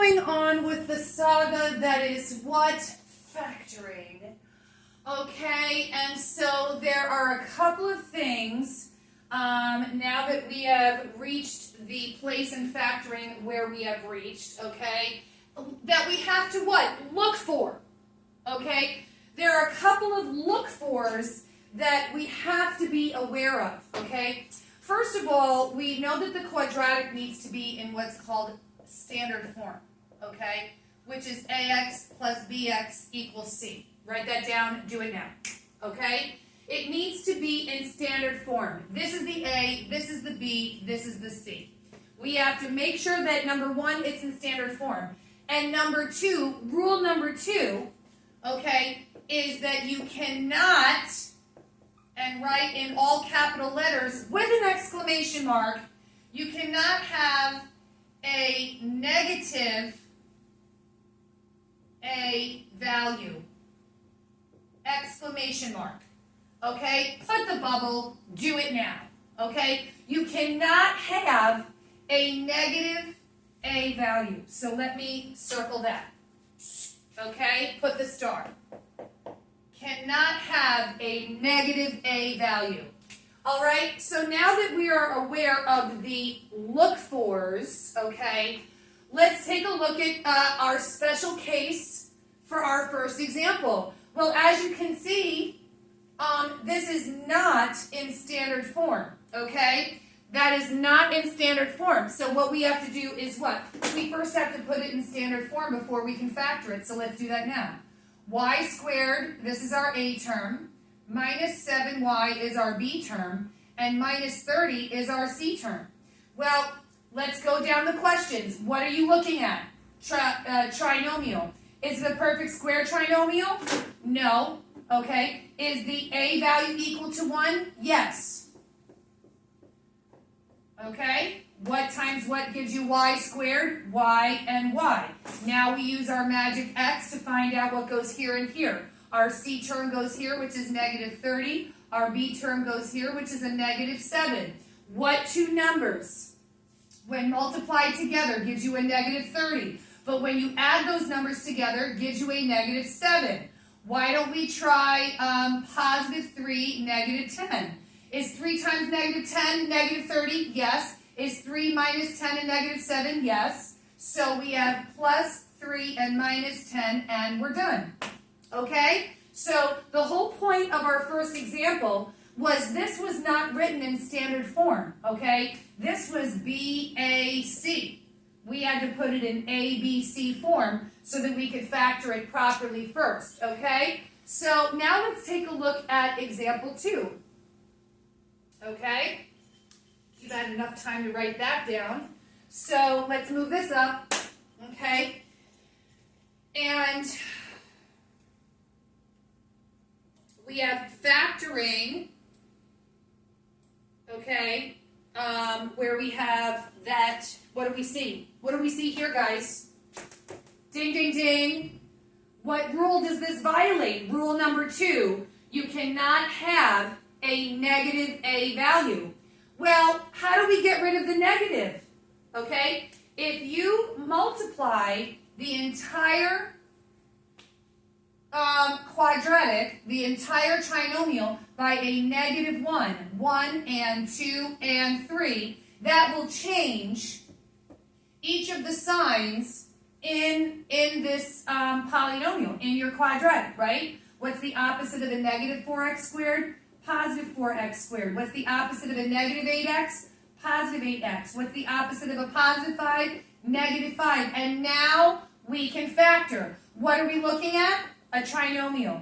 going on with the saga that is what? Factoring. Okay, and so there are a couple of things now that we have reached the place in factoring where we have reached, okay, that we have to what? Look for. Okay, there are a couple of look-fors that we have to be aware of, okay? First of all, we know that the quadratic needs to be in what's called standard form, okay? Which is ax plus bx equals c. Write that down, do it now, okay? It needs to be in standard form. This is the a, this is the b, this is the c. We have to make sure that number one, it's in standard form. And number two, rule number two, okay, is that you cannot, and write in all capital letters with an exclamation mark, you cannot have a negative a value, exclamation mark, okay? Put the bubble, do it now, okay? You cannot have a negative a value. So let me circle that. Okay, put the star. Cannot have a negative a value. All right, so now that we are aware of the look-fors, okay, let's take a look at our special case for our first example. Well, as you can see, this is not in standard form, okay? That is not in standard form. So what we have to do is what? We first have to put it in standard form before we can factor it. So let's do that now. Y squared, this is our A term, minus 7y is our B term, and minus 30 is our C term. Well, let's go down the questions. What are you looking at? Trinomial. Is the perfect square trinomial? No. Okay. Is the A value equal to 1? Yes. Okay, what times what gives you y squared? Y and y. Now we use our magic x to find out what goes here and here. Our c term goes here, which is negative 30. Our b term goes here, which is a negative 7. What two numbers, when multiplied together, gives you a negative 30? But when you add those numbers together, gives you a negative 7. Why don't we try positive 3, negative 10? Is 3 times negative 10 negative 30? Yes. Is 3 minus 10 and negative 7? Yes. So we have plus 3 and minus 10, and we're done. Okay? So the whole point of our first example was this was not written in standard form. Okay? This was BAC. We had to put it in ABC form so that we could factor it properly first. Okay? So now let's take a look at example 2. Okay, you've had enough time to write that down. So let's move this up, okay? And we have factoring, okay, where we have that, what do we see? What do we see here, guys? Ding, ding, ding. What rule does this violate? Rule number 2, you cannot have a negative a value. Well, how do we get rid of the negative? Okay, if you multiply the entire quadratic, the entire trinomial, by a negative 1 and 2 and 3, that will change each of the signs in this polynomial, in your quadratic, right? What's the opposite of a negative 4x squared? Positive 4x squared. What's the opposite of a negative 8x? Positive 8x. What's the opposite of a positive 5? Negative 5. And now we can factor. What are we looking at? A trinomial.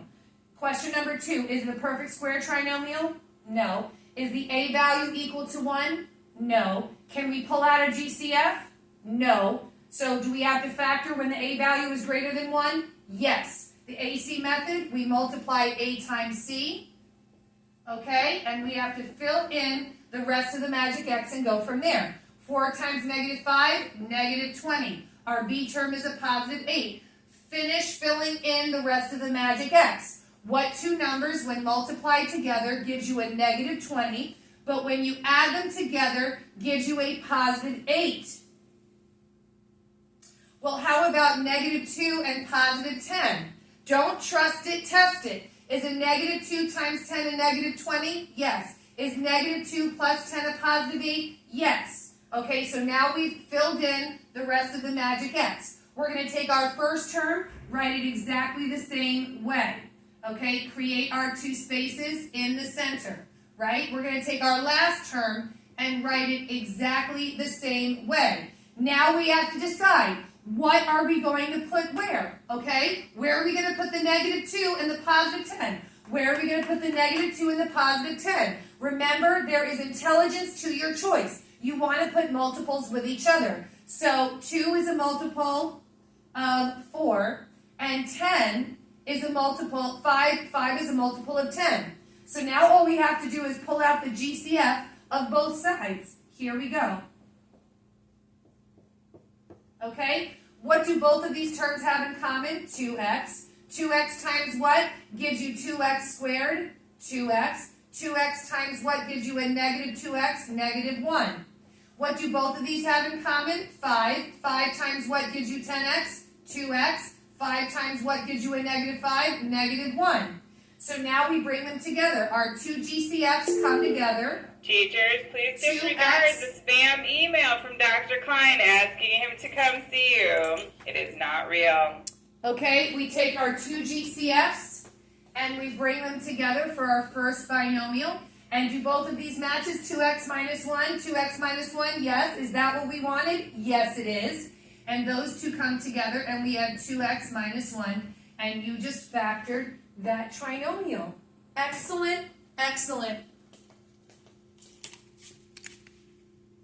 Question number 2, is the perfect square trinomial? No. Is the a value equal to 1? No. Can we pull out a GCF? No. So do we have to factor when the a value is greater than 1? Yes. The AC method, we multiply a times c. Okay, and we have to fill in the rest of the magic x and go from there. 4 times negative 5, negative 20. Our b term is a positive 8. Finish filling in the rest of the magic x. What two numbers, when multiplied together, gives you a negative 20, but when you add them together, gives you a positive 8? Well, how about negative 2 and positive 10? Don't trust it, test it. Is a negative 2 times 10 a negative 20? Yes. Is negative 2 plus 10 a positive 8? Yes. Okay, so now we've filled in the rest of the magic X. We're going to take our first term, write it exactly the same way. Okay, create our two spaces in the center, right? We're going to take our last term and write it exactly the same way. Now we have to decide, what are we going to put where? Okay, where are we going to put the negative 2 and the positive 10? Where are we going to put the negative 2 and the positive 10? Remember, there is intelligence to your choice. You want to put multiples with each other. So 2 is a multiple of 4, and 10 is a multiple, 5 is a multiple of 10. So now all we have to do is pull out the GCF of both sides. Here we go. Okay, what do both of these terms have in common? 2x. 2x times what gives you 2x squared? 2x. 2x times what gives you a negative 2x? Negative 1. What do both of these have in common? 5. 5 times what gives you 10x? 2x. 5 times what gives you a negative 5? Negative 1. So now we bring them together. Our two GCFs come together. Teachers, please disregard the spam email from Dr. Klein asking him to come see you. It is not real. Okay, we take our two GCFs and we bring them together for our first binomial. And do both of these matches 2x minus 1, 2x minus 1? Yes. Is that what we wanted? Yes, it is. And those two come together and we have 2x minus 1. And you just factored that trinomial. Excellent, excellent.